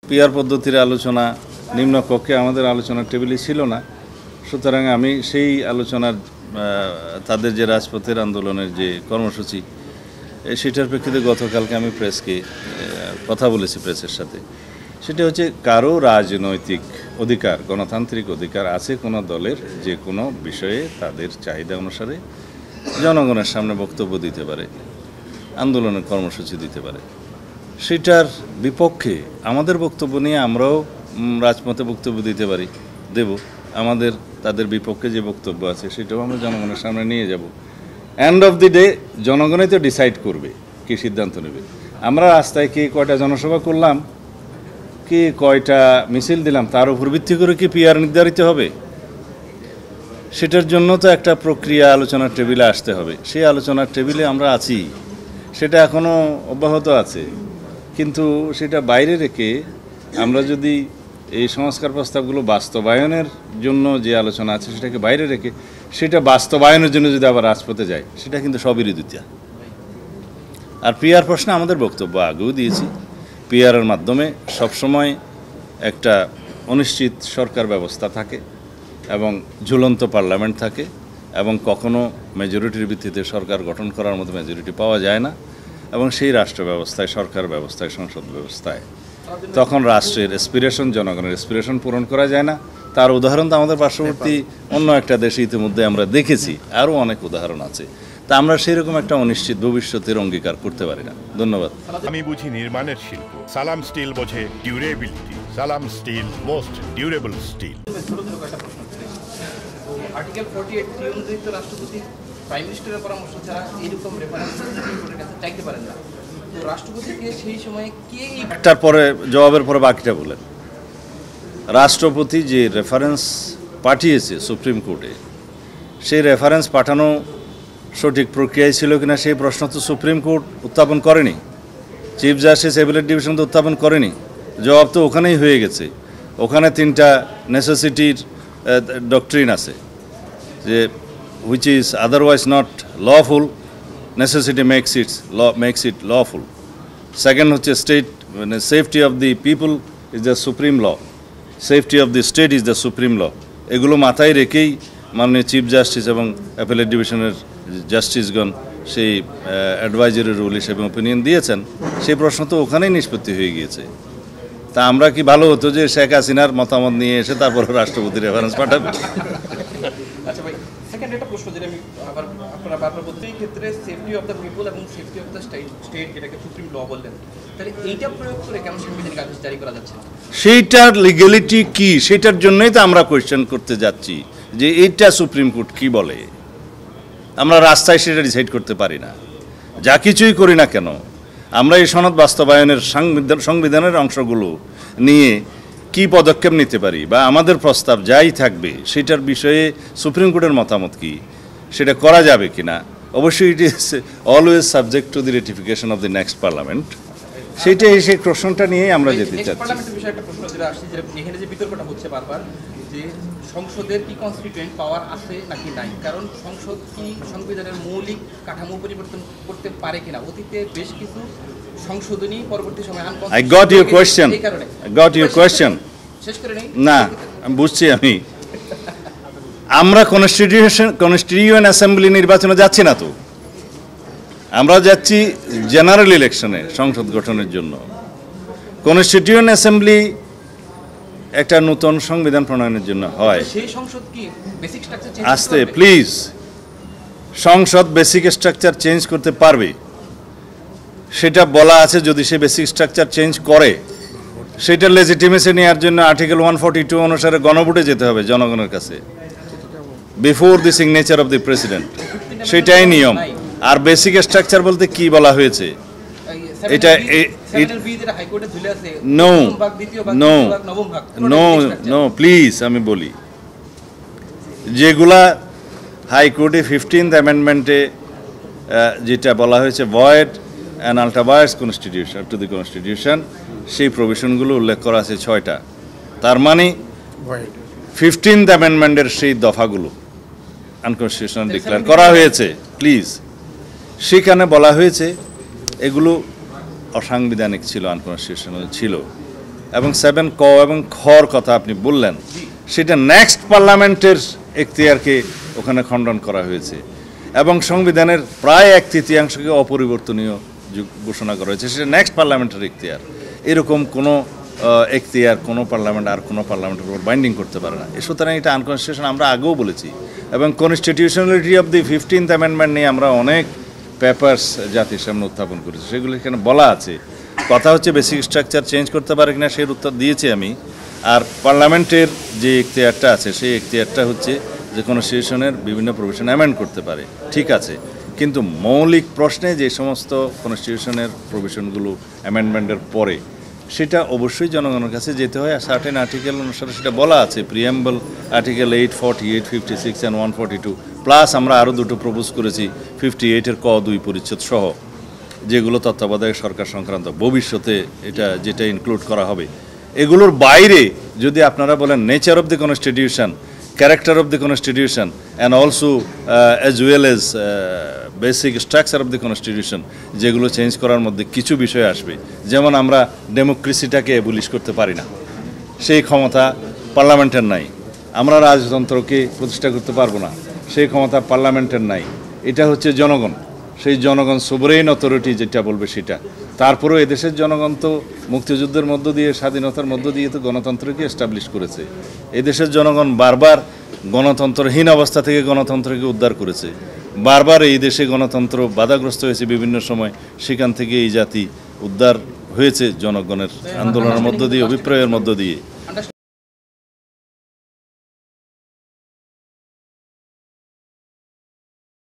PR পদ্ধতির আলোচনা নিম্নকক্ষে আমাদের আলোচনার টেবিলে ছিল না, সুতরাং আমি সেই আলোচনার তাদের যে রাজপথের আন্দোলনের যে কর্মসূচি সেটার প্রেক্ষিতে গতকালকে আমি প্রেসকে কথা বলেছি প্রেসের সাথে। সেটা হচ্ছে কারো রাজনৈতিক অধিকার, গণতান্ত্রিক অধিকার আছে কোনো দলের যে কোনো বিষয়ে তাদের চাহিদা অনুসারে জনগণের সামনে বক্তব্য দিতে পারে, আন্দোলনের কর্মসূচি দিতে পারে। সেটার বিপক্ষে আমাদের বক্তব্য নিয়ে আমরাও রাজপথে বক্তব্য দিতে পারি, দেব। আমাদের তাদের বিপক্ষে যে বক্তব্য আছে সেটাও আমরা জনগণের সামনে নিয়ে যাব। এন্ড অফ দি ডে জনগণই তো ডিসাইড করবে কি সিদ্ধান্ত নেবে। আমরা রাস্তায় কি কয়টা জনসভা করলাম, কি কয়টা মিছিল দিলাম, তার উপর ভিত্তি করে কি পিআর নির্ধারিত হবে? সেটার জন্য তো একটা প্রক্রিয়া আলোচনার টেবিলে আসতে হবে। সেই আলোচনার টেবিলে আমরা আছি, সেটা এখনও অব্যাহত আছে। কিন্তু সেটা বাইরে রেখে আমরা যদি এই সংস্কার প্রস্তাবগুলো বাস্তবায়নের জন্য যে আলোচনা আছে সেটাকে বাইরে রেখে সেটা বাস্তবায়নের জন্য যদি আবার রাজপথে যায়, সেটা কিন্তু সবিরোধিতা। আর পিআর প্রশ্নে আমাদের বক্তব্য আগেও দিয়েছি। পিআরের মাধ্যমে সবসময় একটা অনিশ্চিত সরকার ব্যবস্থা থাকে এবং ঝুলন্ত পার্লামেন্ট থাকে এবং কখনো মেজরিটির ভিত্তিতে সরকার গঠন করার মতো মেজরিটি পাওয়া যায় না, এবং সেই রাষ্ট্র ব্যবস্থায়, সরকার ব্যবস্থায়, সংসদ ব্যবস্থায় তখন রাষ্ট্রের এসপিরেশন, জনগণের এসপিরেশন পূরণ করা যায় না। তার উদাহরণ তো আমাদের পার্শ্ববর্তী অন্য একটা দেশে ইতিমধ্যে আমরা দেখেছি, আরও অনেক উদাহরণ আছে। তা আমরা সেরকম একটা অনিশ্চিত ভবিষ্যতের অঙ্গীকার করতে পারি না। ধন্যবাদ। আমি বুঝি নির্মাণের শিল্প, সালাম স্টিল বোঝে durability. Salam steel, most durable steel. Article 48 অনুযায়ী তো রাষ্ট্রপতি প্রাইম মিনিস্টারের পরামর্শ ছাড়া এরকম রেফারেন্স কোর্টের কাছে চাইতে পারেন না। তো রাষ্ট্রপতিকে সেই সময় কে একটার পরে জবাবের পরে বাকিটা বলেন। রাষ্ট্রপতি যে রেফারেন্স পাঠিয়েছে সুপ্রিম কোর্টে, সেই রেফারেন্স পাঠানো সঠিক প্রক্রিয়ায় ছিল কিনা সেই প্রশ্ন তো সুপ্রিম কোর্ট উত্থাপন করেনি, চিফ জাস্টিস অ্যাপিলেট ডিভিশন তো উত্থাপন করেনি। জবাব তো ওখানেই হয়ে গেছে। ওখানে তিনটা নেসেসিটির ডক্ট্রিন আছে, যে which is otherwise not lawful, necessity makes it lawful. Second হচ্ছে স্টেট, মানে safety of the people is the supreme law, safety of the state is the supreme law. এগুলো মাথায় রেখেই মাননীয় চিফ জাস্টিস এবং অ্যাপিলেট ডিভিশনের জাস্টিসগণ সেই অ্যাডভাইজারি রুল হিসেবে ওপিনিয়ন দিয়েছেন। সেই প্রশ্ন তো ওখানেই নিষ্পত্তি হয়ে গিয়েছে। তা আমরা কি ভালো হতো যে শেখ হাসিনার মতামত নিয়ে এসে তারপর রাষ্ট্রপতি রেফারেন্স পাঠাবে? আচ্ছা ভাই, সেকেন্ড একটা প্রশ্ন যেটা আমি আবার আপনারা বারবার বলতেই ক্ষেত্রে সেফটি অফ দ্য পিপল এবং সেফটি অফ দ্য স্টেট যেটাকে সুপ্রিম ল বললেন, তাহলে এইটা প্রয়োগ করে কেন সাংবিধানিক আদেশ জারি করা যাচ্ছে? সেইটার লিগ্যালিটি কি, সেটার জন্যই তো আমরা কোয়েশ্চেন করতে যাচ্ছি যে এইটা সুপ্রিম কোর্ট কি বলে। আমরা রাস্তায় সেটা ডিসাইড করতে পারি না। যা কিছুই করি না কেন, আমরা এই সনদ বাস্তবায়নের সংবিধানের অংশগুলো নিয়ে কি পদক্ষেপ নিতে পারি বা আমাদের প্রস্তাব যাই থাকবে সেটার বিষয়ে সুপ্রিম কোর্টের মতামত কি, সেটা করা যাবে কি না। অবশ্যই it is always subject to the ratification of the next parliament. সেইটাই, সেই প্রশ্নটা নিয়েই আমরা যেতে চাচ্ছি। পার্লামেন্টের বিষয়ে একটা প্রশ্ন যেটা আসছে, যে এখানে যে বিতর্কটা হচ্ছে বারবার, যে সংসদের কি কনস্টিটিউয়েন্ট পাওয়ার আছে নাকি নাই, কারণ সংসদ কি সংবিধানের মৌলিক কাঠামো পরিবর্তন করতে পারে কিনা। অতীতে বেশ কিছু সংশোধনী পরবর্তী সময় I got your question. I got your question. শেষ করে নেই না, আমি বুঝছি। আমরা কনস্টিটিউয়েন্ট অ্যাসেম্বলি নির্বাচনে যাচ্ছি না তো, আমরা যাচ্ছি জেনারেল ইলেকশনে সংসদ গঠনের জন্য। কনস্টিটিউয়েন্ট অ্যাসেম্বলি একটা নতুন সংবিধান প্রণয়নের জন্য হয়। সেই সংসদ কি বেসিক স্ট্রাকচার চেঞ্জ আস্তে প্লিজ, সংসদ বেসিক স্ট্রাকচার চেঞ্জ করতে পারবে, সেটা বলা আছে। যদি সে বেসিক স্ট্রাকচার চেঞ্জ করে, সেটা লেজিটিমেসি নেওয়ার জন্য আর্টিকেল 142 অনুসারে গণভোটে যেতে হবে জনগণের কাছে, before the signature of the president. সেটাই নিয়ম। আর বেসিক স্ট্রাকচার বলতে কি বলা হয়েছে? এটা no no no no please, আমি বলি যেগুলা হাইকোর্টে 15th অ্যামেন্ডমেন্টে যেটা বলা হয়েছে void and ultra vires constitution to the constitution, সেই প্রভিশনগুলো উল্লেখ করা আছে 6টা। তার মানে 15th অ্যামেন্ডমেন্টের সেই দফাগুলো আনকনস্টিটিউশনাল ডিক্লেয়ার করা হয়েছে। প্লিজ, সেখানে বলা হয়েছে এগুলো অসাংবিধানিক ছিল, আনকনস্টিটিউশনাল ছিল। এবং 7 ক এবং খর কথা আপনি বললেন, সেটা নেক্সট পার্লামেন্টের এখতিয়ারকে ওখানে খণ্ডন করা হয়েছে এবং সংবিধানের প্রায় 1/3 অপরিবর্তনীয় ঘোষণা করা হয়েছে, সেটা নেক্সট পার্লামেন্টের এখতিয়ার। এরকম কোনো এখতিয়ার কোনো পার্লামেন্ট আর কোনো পার্লামেন্টের উপর বাইন্ডিং করতে পারে না। সুতরাং এটা আনকনস্টিটিউশন আমরা আগেও বলেছি এবং constitutionality of the 15th amendment নিয়ে আমরা অনেক পেপারস জাতির সামনে উত্থাপন করেছি, সেগুলো এখানে বলা আছে। কথা হচ্ছে বেসিক স্ট্রাকচার চেঞ্জ করতে পারে কিনা সেই উত্তর দিয়েছি আমি। আর পার্লামেন্টের যে এখতিয়ারটা আছে সেই এখতিয়ারটা হচ্ছে যে কনস্টিটিউশনের বিভিন্ন প্রভিশন অ্যামেন্ড করতে পারে, ঠিক আছে, কিন্তু মৌলিক প্রশ্নে যে সমস্ত কনস্টিটিউশনের প্রভিশনগুলো অ্যামেন্ডমেন্টের পরে সেটা অবশ্যই জনগণের কাছে যেতে হয়। আর সার্টেন আর্টিকেল অনুসারে সেটা বলা আছে, প্রিয়াম্বল আর্টিকেল 848, 56 অ্যান্ড 142, প্লাস আমরা আরও দুটো প্রপোজ করেছি 58-এর ক 2 পরিচ্ছেদ সহ, যেগুলো তত্ত্বাবধায়ক সরকার সংক্রান্ত ভবিষ্যতে এটা যেটা ইনক্লুড করা হবে। এগুলোর বাইরে যদি আপনারা বলেন nature of the constitution, character of the constitution and also as well as basic structure of the constitution, যেগুলো চেঞ্জ করার মধ্যে কিছু বিষয় আসবে, যেমন আমরা ডেমোক্রেসিটাকে অ্যাবলিশ করতে পারি না, সেই ক্ষমতা পার্লামেন্টের নাই। আমরা রাজতন্ত্রকে প্রতিষ্ঠা করতে পারবো না, সেই ক্ষমতা পার্লামেন্টের নাই। এটা হচ্ছে জনগণ, সেই জনগণ সোভরেইন অথরিটি যেটা বলবে সেটা। তারপরেও এদেশের জনগণ তো মুক্তিযুদ্ধের মধ্য দিয়ে, স্বাধীনতার মধ্য দিয়ে তো গণতন্ত্রকে এস্টাবলিশ করেছে। এদেশের জনগণ বারবার গণতন্ত্রহীন অবস্থা থেকে গণতন্ত্রকে উদ্ধার করেছে, বারবার এই দেশে গণতন্ত্র বাধাগ্রস্ত হয়েছে বিভিন্ন সময়, সেখান থেকে এই জাতি উদ্ধার হয়েছে জনগণের আন্দোলনের মধ্য দিয়ে, অভিপ্রায়ের মধ্য দিয়ে।